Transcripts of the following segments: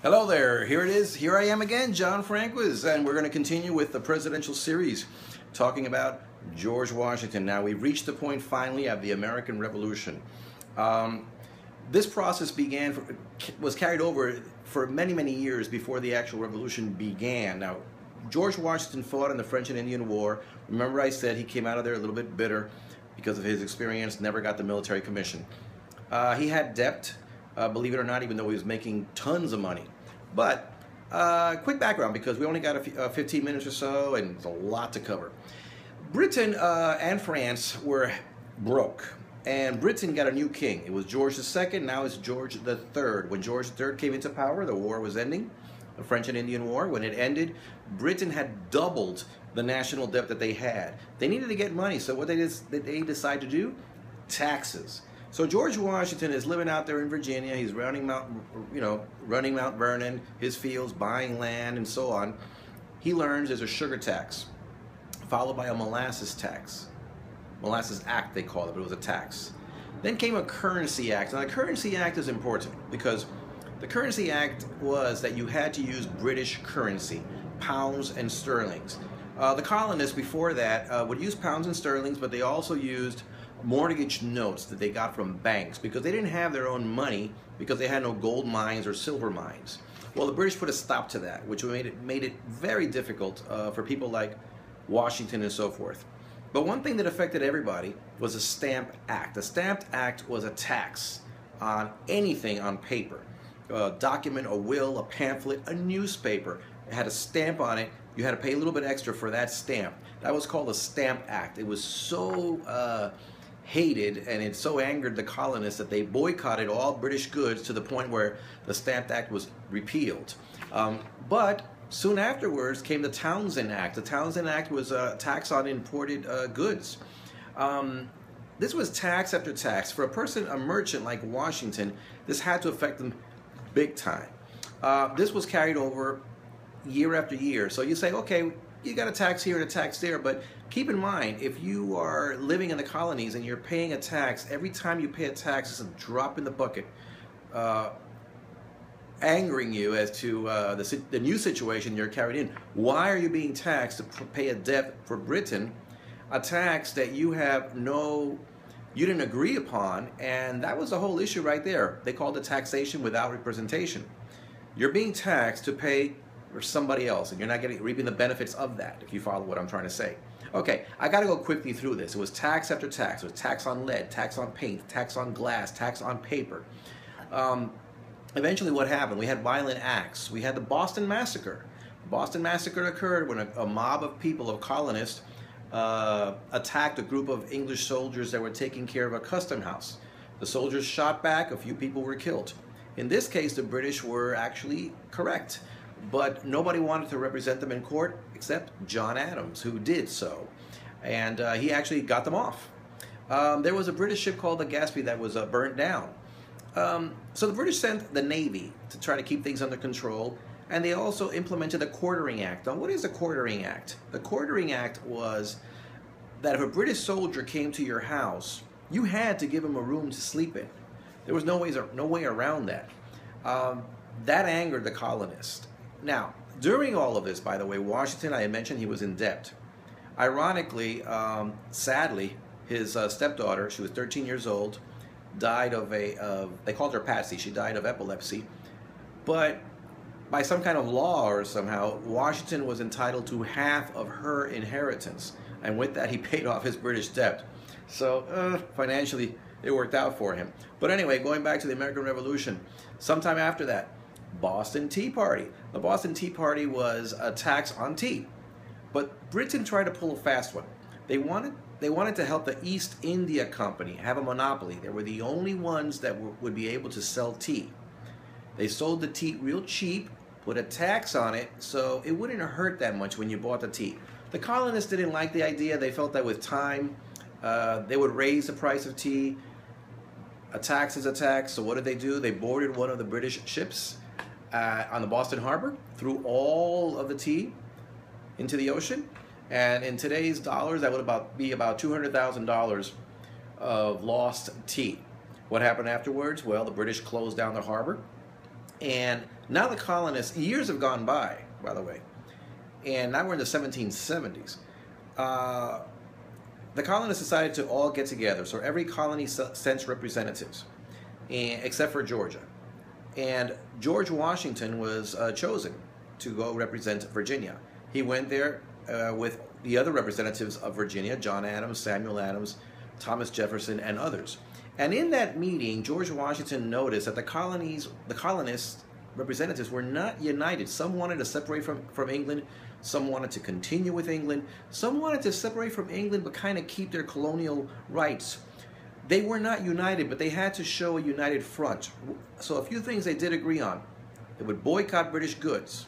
Hello there, here it is. Here I am again, John Franquez, and we're going to continue with the presidential series talking about George Washington. Now, we've reached the point finally of the American Revolution. This process was carried over for many, many years before the actual revolution began. Now, George Washington fought in the French and Indian War. Remember I said he came out of there a little bit bitter because of his experience, never got the military commission. He had debt, believe it or not, even though he was making tons of money. But quick background, because we only got 15 minutes or so, and it's a lot to cover. Britain and France were broke, and Britain got a new king. It was George II, now it's George III. When George III came into power, the war was ending, the French and Indian War. When it ended, Britain had doubled the national debt that they had. They needed to get money, so what they decided to do? Taxes. So George Washington is living out there in Virginia. He's running Mount Vernon, his fields, buying land, and so on. He learns there's a sugar tax, followed by a molasses tax. Molasses Act, they call it, but it was a tax. Then came a Currency Act. Now, the Currency Act is important because the Currency Act was that you had to use British currency, pounds and sterlings. The colonists before that would use pounds and sterlings, but they also used mortgage notes that they got from banks because they didn't have their own money because they had no gold mines or silver mines. Well, the British put a stop to that, which made it very difficult for people like Washington and so forth. But one thing that affected everybody was the Stamp Act. The Stamp Act was a tax on anything on paper. A document, a will, a pamphlet, a newspaper. It had a stamp on it. You had to pay a little bit extra for that stamp. That was called the Stamp Act. It was so hated, and it so angered the colonists that they boycotted all British goods to the point where the Stamp Act was repealed. But soon afterwards came the Townshend Act. The Townshend Act was a tax on imported goods. This was tax after tax. For a merchant like Washington, this had to affect them big time. This was carried over year after year. So you say, okay, you got a tax here and a tax there, but keep in mind, if you are living in the colonies and you're paying a tax, every time you pay a tax, it's a drop in the bucket, angering you as to the new situation you're carried in. Why are you being taxed to pay a debt for Britain, a tax that you didn't agree upon? And that was the whole issue right there. They called it taxation without representation. You're being taxed to pay for somebody else, and you're not reaping the benefits of that, if you follow what I'm trying to say. Okay, I got to go quickly through this. It was tax after tax. It was tax on lead, tax on paint, tax on glass, tax on paper. Eventually what happened? We had violent acts. We had the Boston Massacre. The Boston Massacre occurred when a mob of people, of colonists, attacked a group of English soldiers that were taking care of a custom house. The soldiers shot back. A few people were killed. In this case, the British were actually correct, but nobody wanted to represent them in court except John Adams, who did so, and he actually got them off. There was a British ship called the Gaspee that was burnt down. So the British sent the Navy to try to keep things under control, and they also implemented the Quartering Act. Now, what is the Quartering Act? The Quartering Act was that if a British soldier came to your house, you had to give him a room to sleep in. There was no way around that. That angered the colonists. Now, during all of this, by the way, Washington, I had mentioned he was in debt. Ironically, sadly, his stepdaughter, she was 13 years old, died of they called her Patsy, she died of epilepsy. But by some kind of law or somehow, Washington was entitled to half of her inheritance. And with that, he paid off his British debt. So financially, it worked out for him. But anyway, going back to the American Revolution, sometime after that, Boston Tea Party. The Boston Tea Party was a tax on tea. But Britain tried to pull a fast one. They wanted to help the East India Company have a monopoly. They were the only ones that would be able to sell tea. They sold the tea real cheap, put a tax on it, so it wouldn't hurt that much when you bought the tea. The colonists didn't like the idea. They felt that with time, they would raise the price of tea. A tax is a tax, so what did they do? They boarded one of the British ships on the Boston Harbor, threw all of the tea into the ocean, and in today's dollars, that would be about $200,000 of lost tea. What happened afterwards? Well, the British closed down the harbor, and Now the colonists, years have gone by the way, and now we're in the 1770s. The colonists decided to all get together. So every colony sent representatives, except for Georgia. And George Washington was chosen to go represent Virginia. He went there with the other representatives of Virginia, John Adams, Samuel Adams, Thomas Jefferson, and others. And in that meeting, George Washington noticed that the colonists representatives were not united. Some wanted to separate from England. Some wanted to continue with England. Some wanted to separate from England but kind of keep their colonial rights. They were not united, but they had to show a united front. So a few things they did agree on. They would boycott British goods.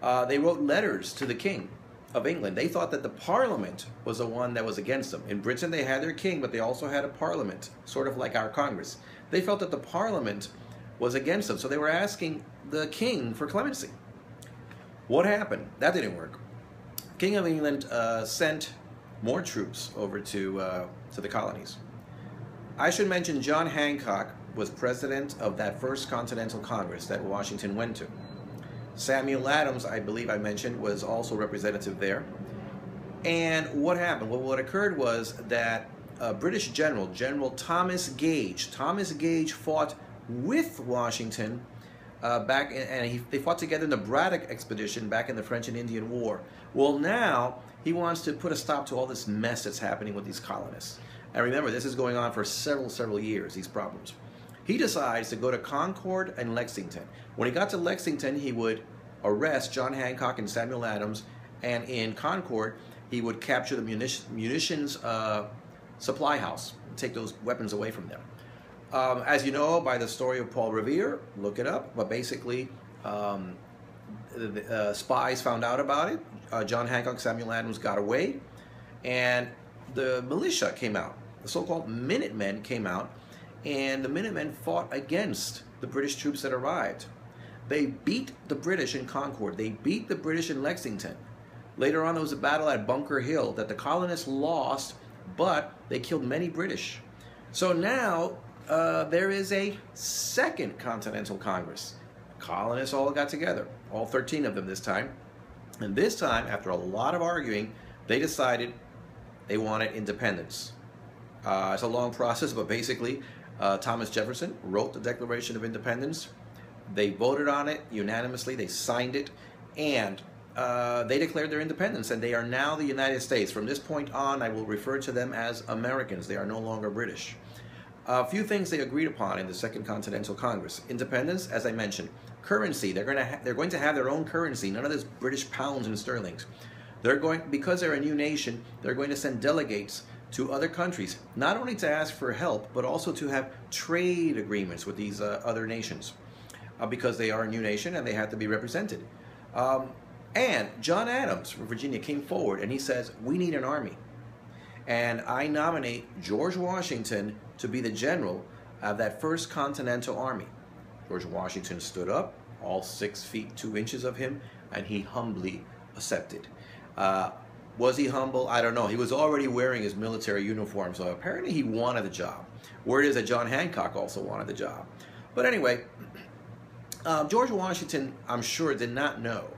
They wrote letters to the King of England. They thought that the Parliament was the one that was against them. In Britain, they had their king, but they also had a Parliament, sort of like our Congress. They felt that the Parliament was against them, so they were asking the King for clemency. What happened? That didn't work. King of England sent more troops over to the colonies. I should mention John Hancock was president of that first Continental Congress that Washington went to. Samuel Adams, I believe I mentioned, was also representative there. And what happened? Well, what occurred was that British General Thomas Gage fought with Washington they fought together in the Braddock expedition back in the French and Indian War. Well, now he wants to put a stop to all this mess that's happening with these colonists. And remember, this is going on for several years, these problems. He decides to go to Concord and Lexington. When he got to Lexington, he would arrest John Hancock and Samuel Adams, and in Concord, he would capture the munitions supply house, take those weapons away from them. As you know by the story of Paul Revere, look it up, but basically spies found out about it. John Hancock, Samuel Adams got away, and the militia came out. The so-called Minutemen came out, and the Minutemen fought against the British troops that arrived. They beat the British in Concord. They beat the British in Lexington. Later on, there was a battle at Bunker Hill that the colonists lost, but they killed many British. So now there is a second Continental Congress. Colonists all got together, all 13 of them this time. And this time, after a lot of arguing, they decided they wanted independence. It's a long process, but basically, Thomas Jefferson wrote the Declaration of Independence. They voted on it unanimously. They signed it, and they declared their independence, and they are now the United States. From this point on, I will refer to them as Americans. They are no longer British. A few things they agreed upon in the Second Continental Congress. Independence, as I mentioned. Currency, they're going to have their own currency. None of this British pounds and sterlings. Because they're a new nation, they're going to send delegates to other countries, not only to ask for help, but also to have trade agreements with these other nations, because they are a new nation and they have to be represented. And John Adams from Virginia came forward and he says, we need an army. And I nominate George Washington to be the general of that first Continental Army. George Washington stood up, all 6 feet 2 inches of him, and he humbly accepted. Was he humble? I don't know. He was already wearing his military uniform, so apparently he wanted the job. Word is that John Hancock also wanted the job. But anyway, George Washington, I'm sure, did not know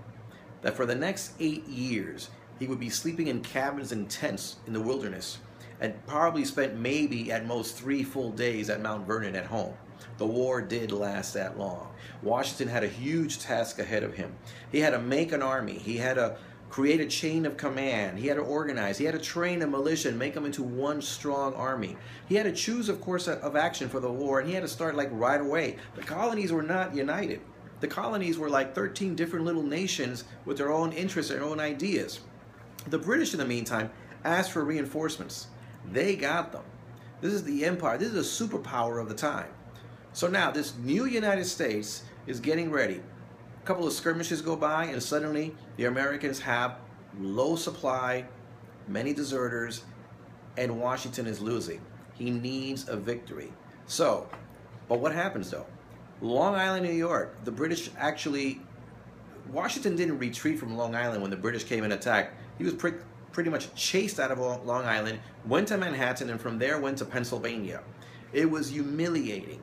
that for the next 8 years, he would be sleeping in cabins and tents in the wilderness, and probably spent maybe at most 3 full days at Mount Vernon at home. The war did last that long. Washington had a huge task ahead of him. He had to make an army. He had to create a chain of command. He had to organize. He had to train a militia and make them into one strong army. He had to choose a course of action for the war, and he had to start like right away. The colonies were not united. The colonies were like 13 different little nations with their own interests, their own ideas. The British, in the meantime, asked for reinforcements. They got them. This is the empire. This is a superpower of the time. So now this new United States is getting ready. A couple of skirmishes go by, and suddenly the Americans have low supply, many deserters, and Washington is losing. He needs a victory. So, but what happens though? Long Island, New York, the British actually, Washington didn't retreat from Long Island when the British came and attacked. He was pretty much chased out of Long Island, went to Manhattan, and from there went to Pennsylvania. It was humiliating.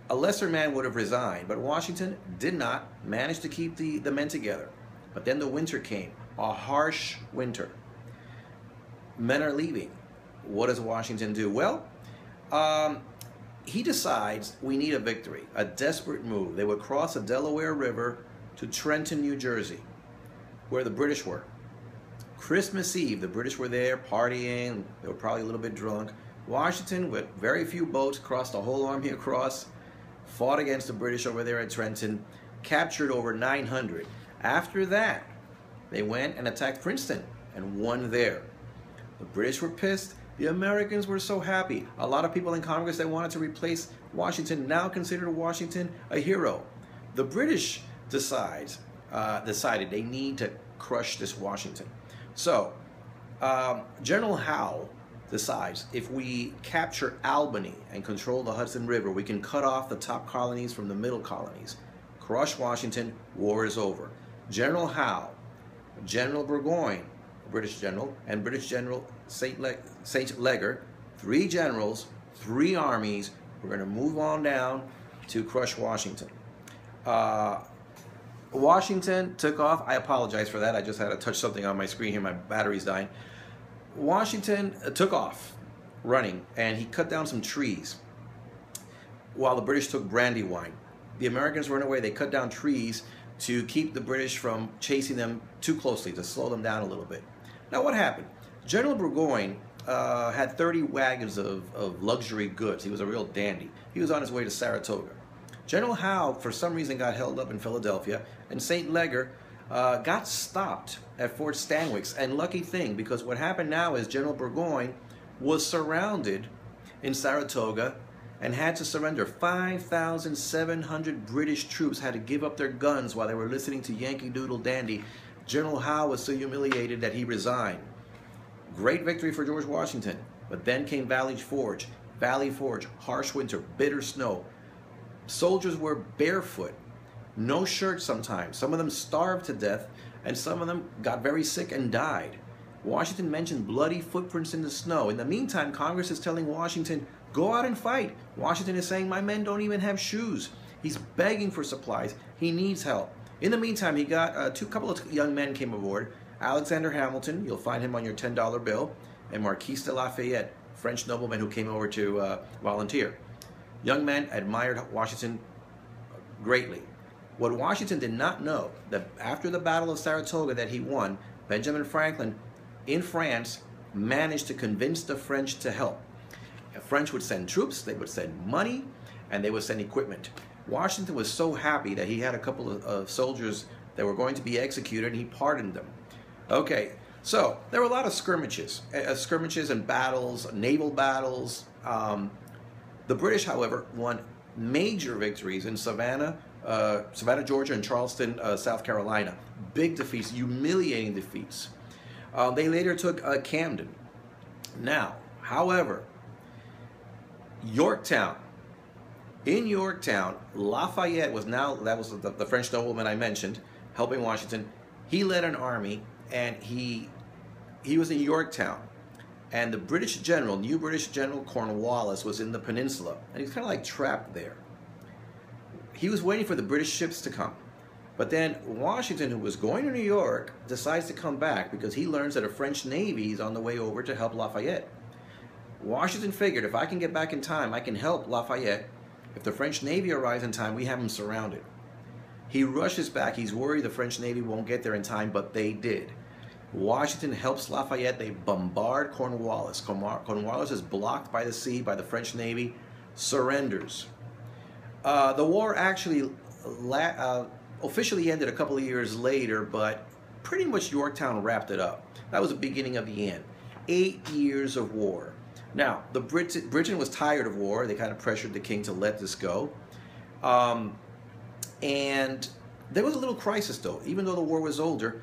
A lesser man would have resigned, but Washington did not manage to keep the men together. But then the winter came, a harsh winter. Men are leaving. What does Washington do? Well, he decides we need a victory, a desperate move. They would cross the Delaware River to Trenton, New Jersey, where the British were. Christmas Eve, the British were there partying. They were probably a little bit drunk. Washington, with very few boats, crossed the whole army across, fought against the British over there at Trenton, captured over 900. After that, they went and attacked Princeton and won there. The British were pissed. The Americans were so happy. A lot of people in Congress that wanted to replace Washington now considered Washington a hero. The British decided they need to crush this Washington. So General Howe decides if we capture Albany and control the Hudson River, we can cut off the top colonies from the middle colonies. Crush Washington, war is over. General Howe, General Burgoyne, British general, and British General St. Leger, 3 generals, 3 armies. We're going to move on down to crush Washington. Washington took off. I apologize for that. I just had to touch something on my screen here. My battery's dying. Washington took off running, and he cut down some trees while the British took Brandywine. The Americans ran away. They cut down trees to keep the British from chasing them too closely, to slow them down a little bit. Now, what happened? General Burgoyne had 30 wagons of luxury goods. He was a real dandy. He was on his way to Saratoga. General Howe, for some reason, got held up in Philadelphia, and St. Leger got stopped at Fort Stanwix. And lucky thing, because what happened now is General Burgoyne was surrounded in Saratoga and had to surrender. 5,700 British troops had to give up their guns while they were listening to Yankee Doodle Dandy. General Howe was so humiliated that he resigned. Great victory for George Washington. But then came Valley Forge, harsh winter, bitter snow. Soldiers were barefoot, no shirts sometimes. Some of them starved to death, and some of them got very sick and died. Washington mentioned bloody footprints in the snow. In the meantime, Congress is telling Washington, go out and fight. Washington is saying, my men don't even have shoes. He's begging for supplies. He needs help. In the meantime, he got a couple of young men came aboard. Alexander Hamilton, you'll find him on your $10 bill, and Marquis de Lafayette, French nobleman who came over to volunteer. Young men admired Washington greatly. What Washington did not know, that after the Battle of Saratoga that he won, Benjamin Franklin in France managed to convince the French to help. The French would send troops, they would send money, and they would send equipment. Washington was so happy that he had a couple of soldiers that were going to be executed, and he pardoned them. Okay, so there were a lot of skirmishes and battles, naval battles. The British, however, won major victories in Savannah, Georgia, and Charleston, South Carolina. Big defeats, humiliating defeats. They later took Camden. Now, however, Yorktown. In Yorktown, Lafayette was now, that was the French nobleman I mentioned, helping Washington. He led an army, and he was in Yorktown. And the British general, new British General Cornwallis, was in the peninsula. And he was kind of like trapped there. He was waiting for the British ships to come. But then Washington, who was going to New York, decides to come back because he learns that a French Navy is on the way over to help Lafayette. Washington figured, if I can get back in time, I can help Lafayette. If the French Navy arrives in time, we have him surrounded. He rushes back. He's worried the French Navy won't get there in time, but they did. Washington helps Lafayette. They bombard Cornwallis. Cornwallis is blocked by the sea by the French Navy, surrenders. The war actually officially ended a couple of years later, but pretty much Yorktown wrapped it up. That was the beginning of the end. 8 years of war. Now, Britain was tired of war. They kind of pressured the king to let this go. And there was a little crisis, though. Even though the war was over,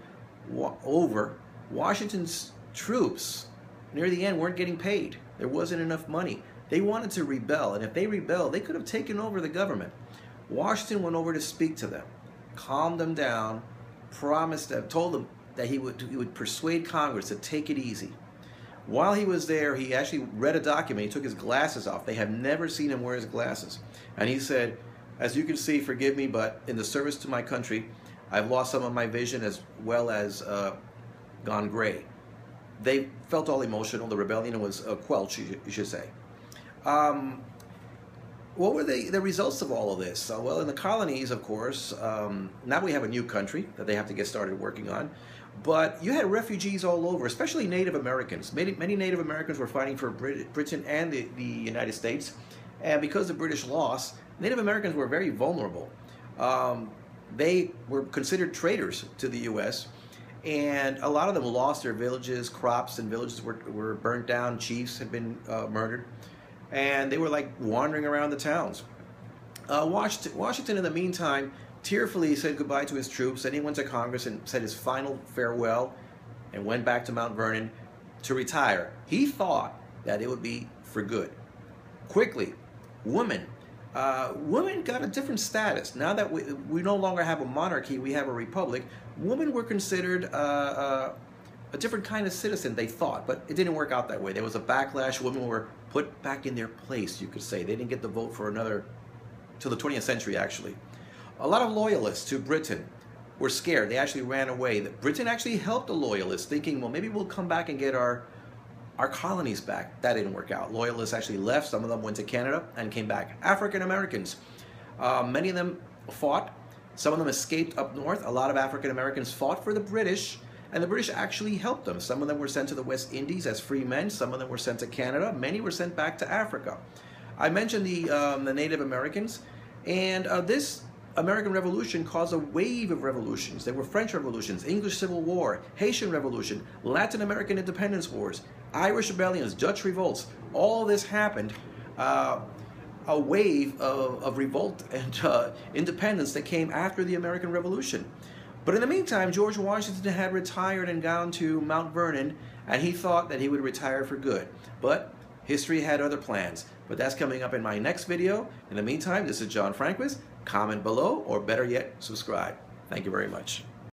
Washington's troops, near the end, weren't getting paid. There wasn't enough money. They wanted to rebel, and if they rebelled, they could have taken over the government. Washington went over to speak to them, calmed them down, promised them, told them that he would persuade Congress to take it easy. While he was there, he actually read a document. He took his glasses off. They have never seen him wear his glasses. And he said, "As you can see, forgive me, but in the service to my country, I've lost some of my vision as well as gone gray." They felt all emotional. The rebellion was quelched, you should say. What were the results of all of this? Well, in the colonies, of course, now we have a new country that they have to get started working on. But you had refugees all over, especially Native Americans. Many Native Americans were fighting for Britain and the United States. And because the British lost, Native Americans were very vulnerable. They were considered traitors to the U.S., and a lot of them lost their villages. Crops and villages were burnt down. Chiefs had been murdered. And they were like wandering around the towns. Washington, in the meantime, tearfully said goodbye to his troops. Then he went to Congress and said his final farewell and went back to Mount Vernon to retire. He thought that it would be for good. Quickly, women got a different status. Now that we no longer have a monarchy, we have a republic. Women were considered a different kind of citizen, they thought, but it didn't work out that way. There was a backlash. Women were put back in their place, you could say. They didn't get the vote for till the 20th century, actually. A lot of loyalists to Britain were scared. They actually ran away. Britain actually helped the loyalists, thinking, well, maybe we'll come back and get our colonies back. That didn't work out. Loyalists actually left. Some of them went to Canada and came back. African Americans, many of them fought. Some of them escaped up north. A lot of African Americans fought for the British, and the British actually helped them. Some of them were sent to the West Indies as free men. Some of them were sent to Canada. Many were sent back to Africa. I mentioned the Native Americans, and this American Revolution caused a wave of revolutions. There were French revolutions, English Civil War, Haitian Revolution, Latin American independence wars, Irish rebellions, Dutch revolts. All this happened. A wave of revolt and independence that came after the American Revolution. But in the meantime, George Washington had retired and gone to Mount Vernon, and he thought that he would retire for good. But history had other plans. But that's coming up in my next video. In the meantime, this is John Franquis. Comment below, or better yet, subscribe. Thank you very much.